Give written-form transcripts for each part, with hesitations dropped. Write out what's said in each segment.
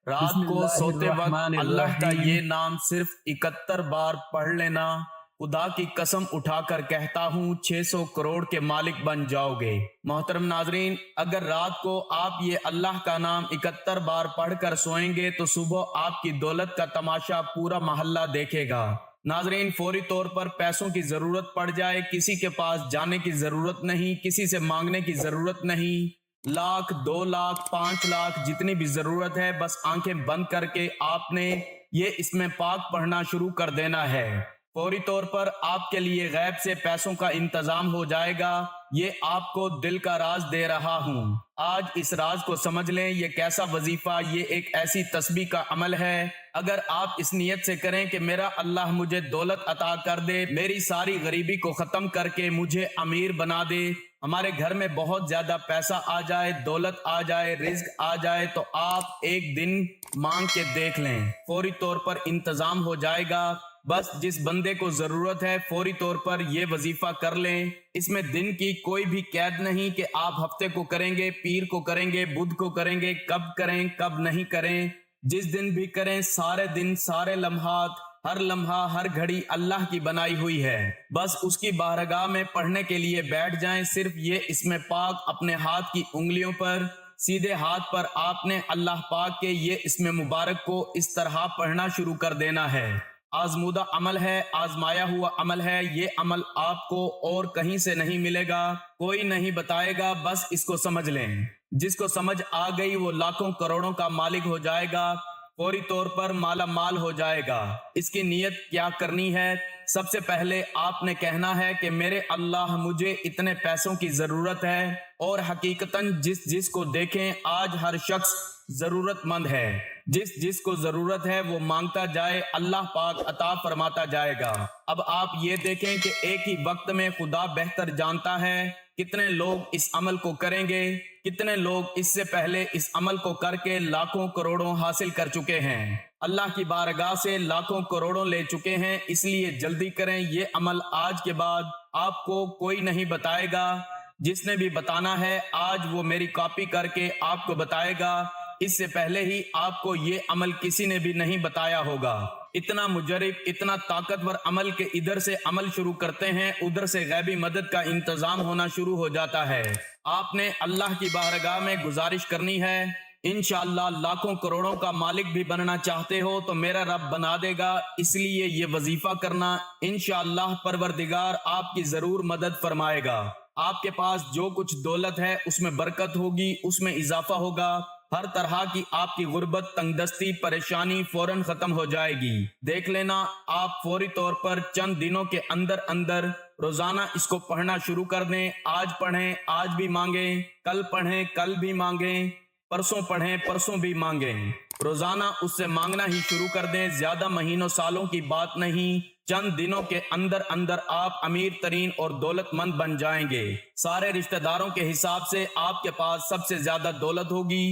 رات بسم کو اللہ سوتے وقت الرحمن اللہ کا الرحیم۔ یہ نام صرف 71 بار پڑھ لینا، خدا کی قسم اٹھا کر کہتا ہوں 600 کروڑ کے مالک بن جاؤ گے۔ محترم ناظرین، اگر رات کو آپ یہ اللہ کا نام 71 بار پڑھ کر سوئیں گے تو صبح آپ کی دولت کا تماشا پورا محلہ دیکھے گا۔ ناظرین، فوری طور پر پیسوں کی ضرورت پڑ جائے، کسی کے پاس جانے کی ضرورت نہیں، کسی سے مانگنے کی ضرورت نہیں، 1,00,000 2,00,000 5,00,000 جتنی بھی ضرورت ہے، بس آنکھیں بند کر کے آپ نے یہ اسم پاک پڑھنا شروع کر دینا ہے۔ فوری طور پر آپ کے لیے غیب سے پیسوں کا انتظام ہو جائے گا۔ یہ آپ کو دل کا راز دے رہا ہوں، آج اس راز کو سمجھ لیں۔ یہ کیسا وظیفہ، یہ ایک ایسی تسبیح کا عمل ہے، اگر آپ اس نیت سے کریں کہ میرا اللہ مجھے دولت عطا کر دے، میری ساری غریبی کو ختم کر کے مجھے امیر بنا دے، ہمارے گھر میں بہت زیادہ پیسہ آ جائے، دولت آ جائے، رزق آ جائے، تو آپ ایک دن مانگ کے دیکھ لیں، فوری طور پر انتظام ہو جائے گا۔ بس جس بندے کو ضرورت ہے فوری طور پر یہ وظیفہ کر لیں۔ اس میں دن کی کوئی بھی قید نہیں کہ آپ ہفتے کو کریں گے، پیر کو کریں گے، بدھ کو کریں گے، کب کریں کب نہیں کریں، جس دن بھی کریں، سارے دن، سارے لمحات، ہر لمحہ، ہر گھڑی اللہ کی بنائی ہوئی ہے۔ بس اس کی بارگاہ میں پڑھنے کے لیے بیٹھ جائیں۔ صرف یہ اسم پاک اپنے ہاتھ کی انگلیوں پر، سیدھے ہاتھ پر آپ نے اللہ پاک کے یہ اسم مبارک کو اس طرح پڑھنا شروع کر دینا ہے۔ آزمودہ عمل ہے، آزمایا ہوا عمل ہے، یہ عمل آپ کو اور کہیں سے نہیں ملے گا، کوئی نہیں بتائے گا، بس اس کو سمجھ لیں۔ جس کو سمجھ آ گئی وہ لاکھوں کروڑوں کا مالک ہو جائے گا، فوری طور پر مالا مال ہو جائے گا۔ اس کی نیت کیا کرنی ہے؟ سب سے پہلے آپ نے کہنا ہے کہ میرے اللہ، مجھے اتنے پیسوں کی ضرورت ہے، اور حقیقتاً جس کو دیکھیں آج ہر شخص ضرورت مند ہے، جس کو ضرورت ہے وہ مانگتا جائے، اللہ پاک عطا فرماتا جائے گا۔ اب آپ یہ دیکھیں کہ ایک ہی وقت میں خدا بہتر جانتا ہے کتنے لوگ اس عمل کو کریں گے، کتنے لوگ اس سے پہلے اس عمل کو کر کے لاکھوں کروڑوں حاصل کر چکے ہیں، اللہ کی بارگاہ سے لاکھوں کروڑوں لے چکے ہیں۔ اس لیے جلدی کریں، یہ عمل آج کے بعد آپ کو کوئی نہیں بتائے گا، جس نے بھی بتانا ہے آج وہ میری کاپی کر کے آپ کو بتائے گا، اس سے پہلے ہی آپ کو یہ عمل کسی نے بھی نہیں بتایا ہوگا۔ اتنا مجرب، اتنا طاقتور عمل کہ ادھر سے عمل شروع کرتے ہیں، ادھر سے غیبی مدد کا انتظام ہونا شروع ہو جاتا ہے۔ آپ نے اللہ کی بارگاہ میں گزارش کرنی ہے، انشاءاللہ لاکھوں کروڑوں کا مالک بھی بننا چاہتے ہو تو میرا رب بنا دے گا، اس لیے یہ وظیفہ کرنا، انشاءاللہ پروردگار آپ کی ضرور مدد فرمائے گا۔ آپ کے پاس جو کچھ دولت ہے اس میں برکت ہوگی، اس میں اضافہ ہوگا، ہر طرح کی آپ کی غربت، تنگ دستی، پریشانی فوراً ختم ہو جائے گی۔ دیکھ لینا، آپ فوری طور پر چند دنوں کے اندر اندر روزانہ اس کو پڑھنا شروع کر دیں۔ آج پڑھیں، آج بھی مانگیں، کل پڑھیں، کل بھی مانگیں، پرسوں پڑھیں، پرسوں بھی مانگیں، روزانہ اس سے مانگنا ہی شروع کر دیں۔ زیادہ مہینوں سالوں کی بات نہیں، چند دنوں کے اندر اندر آپ امیر ترین اور دولت مند بن جائیں گے۔ سارے رشتہ داروں کے حساب سے آپ کے پاس سب سے زیادہ دولت ہوگی۔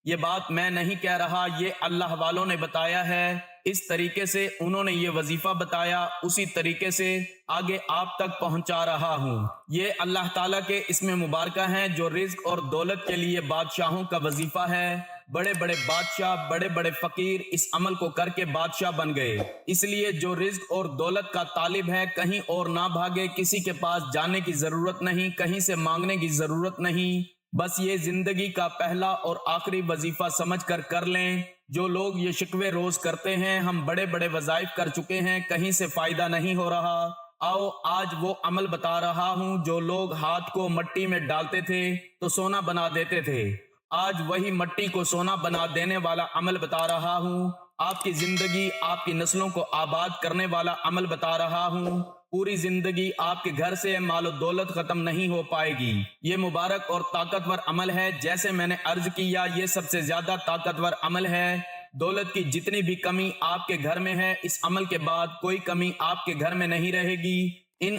یہ بات میں نہیں کہہ رہا، یہ اللہ والوں نے بتایا ہے، اس طریقے سے انہوں نے یہ وظیفہ بتایا، اسی طریقے سے آگے آپ تک پہنچا رہا ہوں۔ یہ اللہ تعالیٰ کے اسم مبارکہ ہیں جو رزق اور دولت کے لیے بادشاہوں کا وظیفہ ہے۔ بڑے بڑے بادشاہ، بڑے بڑے فقیر اس عمل کو کر کے بادشاہ بن گئے۔ اس لیے جو رزق اور دولت کا طالب ہے کہیں اور نہ بھاگے، کسی کے پاس جانے کی ضرورت نہیں، کہیں سے مانگنے کی ضرورت نہیں، بس یہ زندگی کا پہلا اور آخری وظیفہ سمجھ کر کر لیں۔ جو لوگ یہ شکوے روز کرتے ہیں ہم بڑے بڑے وظائف کر چکے ہیں، کہیں سے فائدہ نہیں ہو رہا، آؤ آج وہ عمل بتا رہا ہوں۔ جو لوگ ہاتھ کو مٹی میں ڈالتے تھے تو سونا بنا دیتے تھے، آج وہی مٹی کو سونا بنا دینے والا عمل بتا رہا ہوں۔ آپ کی زندگی، آپ کی نسلوں کو آباد کرنے والا عمل بتا رہا ہوں۔ پوری زندگی آپ کے گھر سے مال و دولت ختم نہیں ہو پائے گی۔ یہ مبارک اور طاقتور عمل ہے، جیسے میں نے عرض کیا، یہ سب سے زیادہ طاقتور عمل ہے۔ دولت کی جتنی بھی کمی آپ کے گھر میں ہے، اس عمل کے بعد کوئی کمی آپ کے گھر میں نہیں رہے گی۔ ان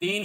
3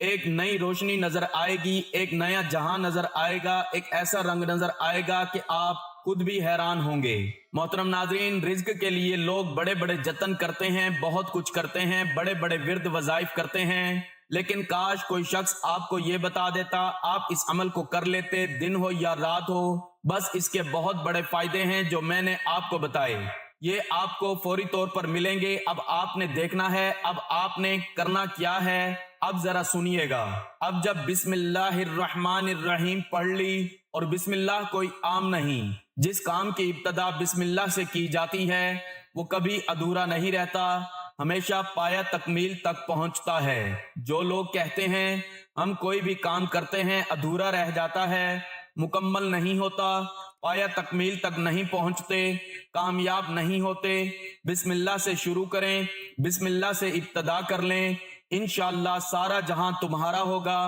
ایک نئی روشنی نظر آئے گی، ایک نیا جہاں نظر آئے گا، ایک ایسا رنگ نظر آئے گا کہ آپ خود بھی حیران ہوں گے۔ محترم ناظرین، رزق کے لیے لوگ بڑے بڑے جتن کرتے ہیں، بہت کچھ کرتے ہیں، بڑے بڑے ورد وظائف کرتے ہیں، لیکن کاش کوئی شخص آپ کو یہ بتا دیتا، آپ اس عمل کو کر لیتے، دن ہو یا رات ہو، بس اس کے بہت بڑے فائدے ہیں جو میں نے آپ کو بتائے، یہ آپ کو فوری طور پر ملیں گے۔ اب آپ نے دیکھنا ہے، اب آپ نے کرنا کیا ہے، اب ذرا سنیے گا۔ اب جب بسم اللہ الرحمن الرحیم پڑھ لی، اور بسم اللہ کوئی عام نہیں، جس کام کی ابتدا بسم اللہ سے کی جاتی ہے وہ کبھی ادھورا نہیں رہتا، ہمیشہ پایہ تکمیل تک پہنچتا ہے۔ جو لوگ کہتے ہیں ہم کوئی بھی کام کرتے ہیں ادھورا رہ جاتا ہے، مکمل نہیں ہوتا، پایہ تکمیل تک نہیں پہنچتے، کامیاب نہیں ہوتے، بسم اللہ سے شروع کریں، بسم اللہ سے ابتدا کر لیں، انشاءاللہ سارا جہاں تمہارا ہوگا،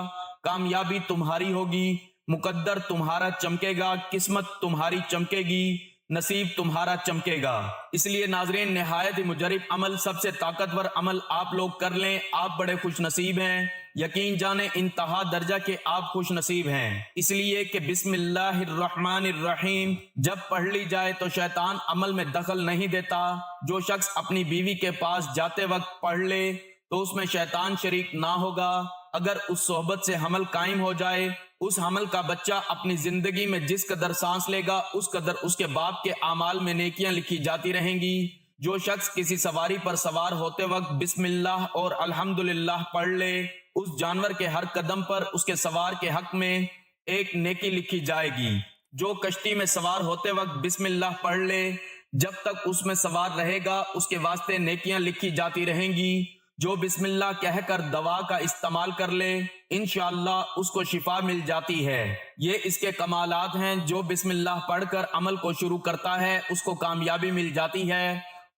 کامیابی تمہاری ہوگی، مقدر تمہارا چمکے گا، قسمت تمہاری چمکے گی، نصیب تمہارا چمکے گا۔ اس لیے ناظرین، نہایت ہی مجرب عمل، سب سے طاقتور عمل آپ لوگ کر لیں، آپ بڑے خوش نصیب ہیں، یقین جانیں انتہا درجہ کے آپ خوش نصیب ہیں، اس لیے کہ بسم اللہ الرحمن الرحیم جب پڑھ لی جائے تو شیطان عمل میں دخل نہیں دیتا۔ جو شخص اپنی بیوی کے پاس جاتے وقت پڑھ لے تو اس میں شیطان شریک نہ ہوگا، اگر اس صحبت سے حمل قائم ہو جائے، اس حمل کا بچہ اپنی زندگی میں جس قدر سانس لے گا اس قدر اس کے باپ کے اعمال میں نیکیاں لکھی جاتی رہیں گی۔ جو شخص کسی سواری پر سوار ہوتے وقت بسم اللہ اور الحمدللہ پڑھ لے، اس جانور کے ہر قدم پر اس کے سوار کے حق میں ایک نیکی لکھی جائے گی۔ جو کشتی میں سوار ہوتے وقت بسم اللہ پڑھ لے، جب تک اس میں سوار رہے گا اس کے واسطے نیکیاں لکھی جاتی رہیں گی۔ جو بسم اللہ کہہ کر دوا کا استعمال کر لے، انشاءاللہ اس کو شفا مل جاتی ہے۔ یہ اس کے کمالات ہیں۔ جو بسم اللہ پڑھ کر عمل کو شروع کرتا ہے اس کو کامیابی مل جاتی ہے،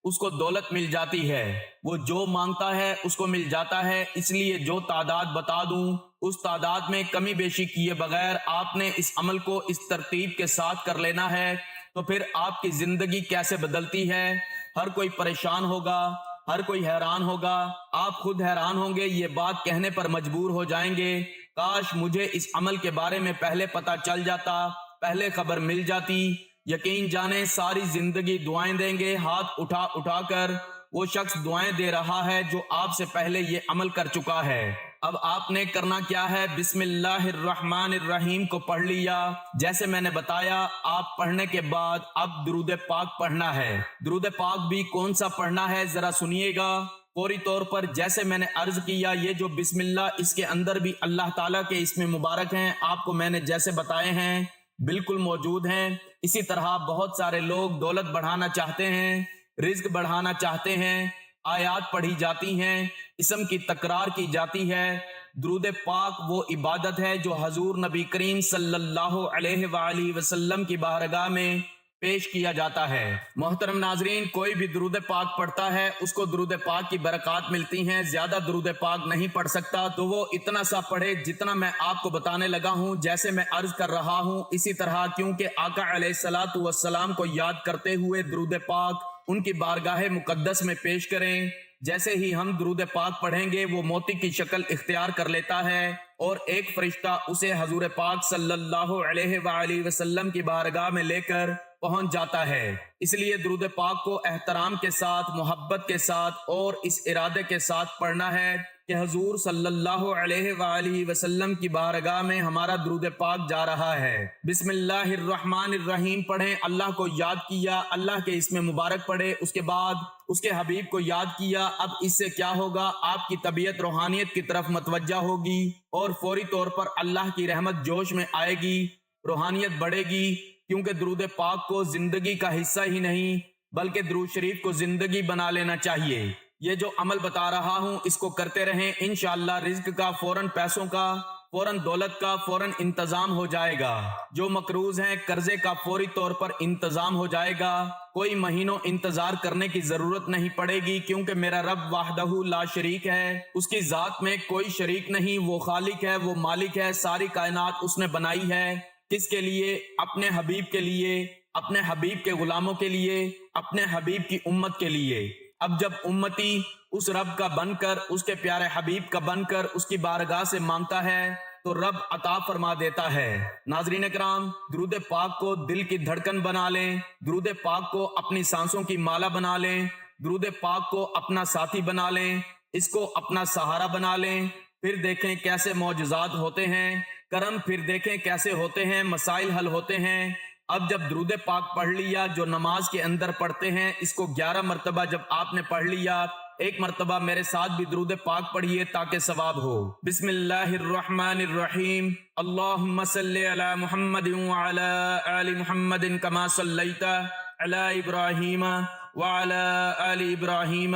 اس کو دولت مل جاتی ہے، وہ جو مانگتا ہے اس کو مل جاتا ہے۔ اس لیے جو تعداد بتا دوں اس تعداد میں کمی بیشی کیے بغیر آپ نے اس عمل کو اس ترتیب کے ساتھ کر لینا ہے، تو پھر آپ کی زندگی کیسے بدلتی ہے۔ ہر کوئی پریشان ہوگا، ہر کوئی حیران ہوگا، آپ خود حیران ہوں گے، یہ بات کہنے پر مجبور ہو جائیں گے، کاش مجھے اس عمل کے بارے میں پہلے پتہ چل جاتا، پہلے خبر مل جاتی۔ یقین جانیں ساری زندگی دعائیں دیں گے، ہاتھ اٹھا اٹھا کر وہ شخص دعائیں دے رہا ہے جو آپ سے پہلے یہ عمل کر چکا ہے۔ اب آپ نے کرنا کیا ہے، بسم اللہ الرحمن الرحیم کو پڑھ لیا، جیسے میں نے بتایا، آپ پڑھنے کے بعد اب درود پاک پڑھنا ہے۔ درود پاک بھی کون سا پڑھنا ہے ذرا سنیے گا فوری طور پر۔ جیسے میں نے عرض کیا، یہ جو بسم اللہ اس کے اندر بھی اللہ تعالیٰ کے اسم مبارک ہیں، آپ کو میں نے جیسے بتائے ہیں بالکل موجود ہیں۔ اسی طرح بہت سارے لوگ دولت بڑھانا چاہتے ہیں، رزق بڑھانا چاہتے ہیں، آیات پڑھی جاتی ہیں، اسم کی تکرار کی جاتی ہے۔ درود پاک وہ عبادت ہے جو حضور نبی کریم صلی اللہ علیہ وآلہ وسلم کی بارگاہ میں پیش کیا جاتا ہے۔ محترم ناظرین، کوئی بھی درود پاک پڑھتا ہے اس کو درود پاک کی برکات ملتی ہیں۔ زیادہ درود پاک نہیں پڑھ سکتا تو وہ اتنا سا پڑھے جتنا میں آپ کو بتانے لگا ہوں، جیسے میں عرض کر رہا ہوں اسی طرح، کیونکہ آقا علیہ الصلوۃ والسلام کو یاد کرتے ہوئے درود پاک ان کی بارگاہ مقدس میں پیش کریں۔ جیسے ہی ہم درود پاک پڑھیں گے وہ موتی کی شکل اختیار کر لیتا ہے اور ایک فرشتہ اسے حضور پاک صلی اللہ علیہ وآلہ وسلم کی بارگاہ میں لے کر پہنچ جاتا ہے۔ اس لیے درود پاک کو احترام کے ساتھ، محبت کے ساتھ اور اس ارادے کے ساتھ پڑھنا ہے کہ حضور صلی اللہ علیہ وآلہ وسلم کی بارگاہ میں ہمارا درود پاک جا رہا ہے۔ بسم اللہ الرحمن الرحیم پڑھیں، اللہ کو یاد کیا، اللہ کے اسم مبارک پڑھے، اس کے بعد اس کے حبیب کو یاد کیا۔ اب اس سے کیا ہوگا، آپ کی طبیعت روحانیت کی طرف متوجہ ہوگی اور فوری طور پر اللہ کی رحمت جوش میں آئے گی، روحانیت بڑھے گی، کیونکہ درود پاک کو زندگی کا حصہ ہی نہیں بلکہ درود شریف کو زندگی بنا لینا چاہیے۔ یہ جو عمل بتا رہا ہوں اس کو کرتے رہیں، انشاءاللہ رزق کا فوراً، پیسوں کا فوراً، دولت کا فوراً انتظام ہو جائے گا۔ جو مقروض ہیں قرضے کا فوری طور پر انتظام ہو جائے گا، کوئی مہینوں انتظار کرنے کی ضرورت نہیں پڑے گی، کیونکہ میرا رب وحدہ لا شریک ہے، اس کی ذات میں کوئی شریک نہیں، وہ خالق ہے، وہ مالک ہے، ساری کائنات اس نے بنائی ہے۔ کس کے لیے؟ اپنے حبیب کے لیے، اپنے حبیب کے غلاموں کے لیے، اپنے حبیب کی امت کے لیے۔ اب جب امتی اس رب کا بن کر، اس کے پیارے حبیب کا بن کر اس کی بارگاہ سے مانگتا ہے تو رب عطا فرما دیتا ہے۔ ناظرین کرام، درود پاک کو دل کی دھڑکن بنا لیں، درود پاک کو اپنی سانسوں کی مالا بنا لیں، درود پاک کو اپنا ساتھی بنا لیں، اس کو اپنا سہارا بنا لیں، پھر دیکھیں کیسے معجزات ہوتے ہیں، کرم پھر دیکھیں کیسے ہوتے ہیں، مسائل حل ہوتے ہیں۔ اب جب درود پاک پڑھ لیا جو نماز کے اندر پڑھتے ہیں، اس کو 11 مرتبہ جب آپ نے پڑھ لیا، ایک مرتبہ میرے ساتھ بھی درود پاک پڑھیے تاکہ ثواب ہو۔ بسم اللہ الرحمن الرحیم، اللہم صلی علی محمد وعلی آل محمد کما صلیت علی ابراہیم وعلی آل ابراہیم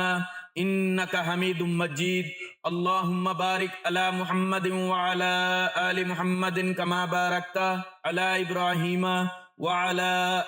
انک حمید مجید، اللہم بارک علی محمد وعلی آل محمد کما بارکت علی ابراہیم وعلی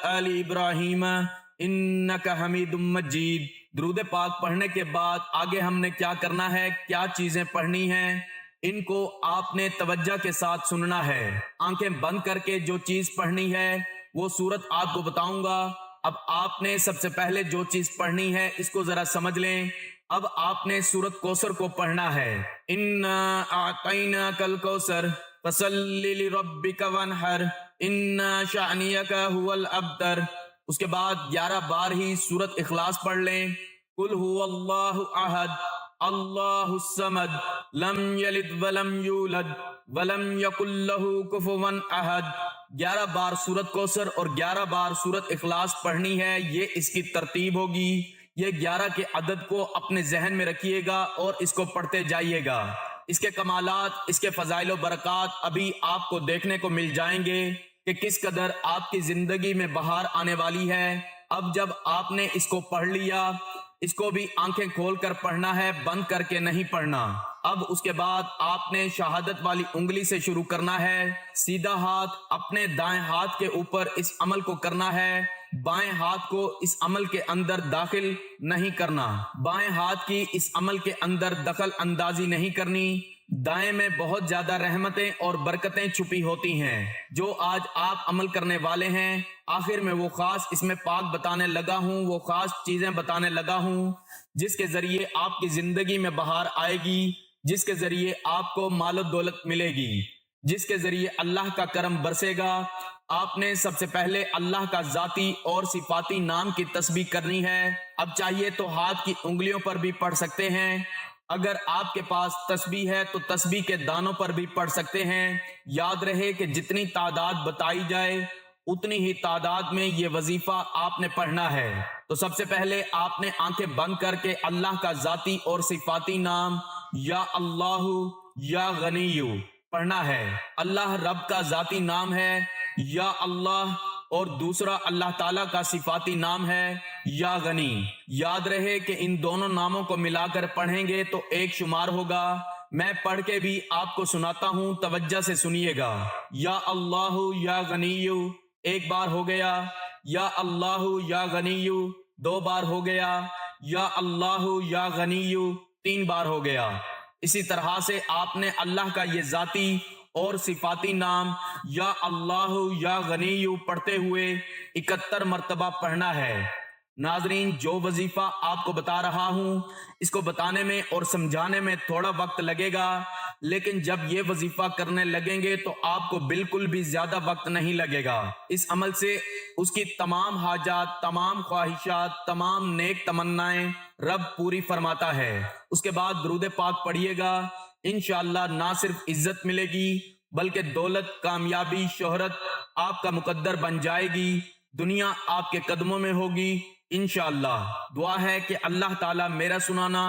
آل ابراہیم انک حمید مجید۔ درود پاک پڑھنے کے بعد آگے ہم نے کیا کرنا ہے، کیا چیزیں پڑھنی ہیں، ان کو آپ نے توجہ کے ساتھ سننا ہے۔ آنکھیں بند کر کے جو چیز پڑھنی ہے وہ سورت آپ کو بتاؤں گا۔ اب آپ نے سب سے پہلے جو چیز پڑھنی ہے اس کو ذرا سمجھ لیں۔ اب آپ نے سورت کوثر کو پڑھنا ہے، انا اعطیناک الکوثر فصلی لربک وانحر ان شانئک ھو الابتر۔ اس کے بعد 11 بار ہی سورت اخلاص پڑھ لیں، قل ھو اللہ احد اللہ الصمد لم یلد ولم یولد ولم یکن لہ کفوا احد۔ 11 بار سورت کوثر اور 11 بار سورت اخلاص پڑھنی ہے، یہ اس کی ترتیب ہوگی۔ یہ 11 کے عدد کو اپنے ذہن میں رکھیے گا اور اس کو پڑھتے جائیے گا۔ اس کے کمالات، اس کے فضائل و برکات ابھی آپ کو دیکھنے کو مل جائیں گے کہ کس قدر آپ کی زندگی میں بہار آنے والی ہے۔ اب جب آپ نے اس کو پڑھ لیا، اس کو بھی آنکھیں کھول کر پڑھنا ہے، بند کر کے نہیں پڑھنا۔ اب اس کے بعد آپ نے شہادت والی انگلی سے شروع کرنا ہے، سیدھا ہاتھ اپنے دائیں ہاتھ کے اوپر اس عمل کو کرنا ہے، بائیں ہاتھ کو اس عمل کے اندر داخل نہیں کرنا، بائیں ہاتھ کی اس عمل کے اندر دخل اندازی نہیں کرنی۔ دائیں میں بہت زیادہ رحمتیں اور برکتیں چھپی ہوتی ہیں جو آج آپ عمل کرنے والے ہیں۔ آخر میں وہ خاص اس میں پاک بتانے لگا ہوں، وہ خاص چیزیں بتانے لگا ہوں جس کے ذریعے آپ کی زندگی میں بہار آئے گی، جس کے ذریعے آپ کو مال و دولت ملے گی، جس کے ذریعے اللہ کا کرم برسے گا۔ آپ نے سب سے پہلے اللہ کا ذاتی اور صفاتی نام کی تسبیح کرنی ہے۔ اب چاہیے تو ہاتھ کی انگلیوں پر بھی پڑھ سکتے ہیں، اگر آپ کے پاس تسبیح ہے تو تسبیح کے دانوں پر بھی پڑھ سکتے ہیں۔ یاد رہے کہ جتنی تعداد بتائی جائے اتنی ہی تعداد میں یہ وظیفہ آپ نے پڑھنا ہے۔ تو سب سے پہلے آپ نے آنکھیں بند کر کے اللہ کا ذاتی اور صفاتی نام یا اللہ یا غنی پڑھنا ہے۔ اللہ رب کا ذاتی نام ہے یا اللہ، اور دوسرا اللہ تعالیٰ کا صفاتی نام ہے یا غنی۔ یاد رہے کہ ان دونوں ناموں کو ملا کر پڑھیں گے تو ایک شمار ہوگا۔ میں پڑھ کے بھی آپ کو سناتا ہوں، توجہ سے سنیے گا۔ یا اللہ یا غنی ایک بار ہو گیا، یا اللہ یا غنی 2 بار ہو گیا، یا اللہ یا غنی 3 بار ہو گیا۔ اسی طرح سے آپ نے اللہ کا یہ ذاتی اور صفاتی نام یا اللہ یا غنی پڑھتے ہوئے 71 مرتبہ پڑھنا ہے۔ ناظرین، جو وظیفہ آپ کو بتا رہا ہوں اس کو بتانے میں اور سمجھانے میں تھوڑا وقت لگے گا، لیکن جب یہ وظیفہ کرنے لگیں گے تو آپ کو بالکل بھی زیادہ وقت نہیں لگے گا۔ اس عمل سے اس کی تمام حاجات، تمام خواہشات، تمام نیک تمنائیں رب پوری فرماتا ہے۔ اس کے بعد درود پاک پڑھیے گا، انشاءاللہ نہ صرف عزت ملے گی بلکہ دولت، کامیابی، شہرت آپ کا مقدر بن جائے گی، دنیا آپ کے قدموں میں ہوگی انشاءاللہ۔ دعا ہے کہ اللہ تعالیٰ میرا سنانا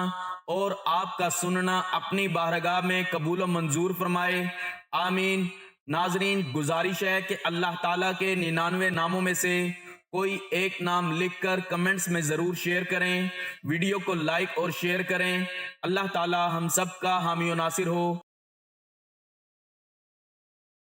اور آپ کا سننا اپنی بارگاہ میں قبول و منظور فرمائے، آمین۔ ناظرین، گزارش ہے کہ اللہ تعالیٰ کے 99 ناموں میں سے کوئی ایک نام لکھ کر کمنٹس میں ضرور شیئر کریں، ویڈیو کو لائک اور شیئر کریں۔ اللہ تعالیٰ ہم سب کا حامی و ناصر ہو۔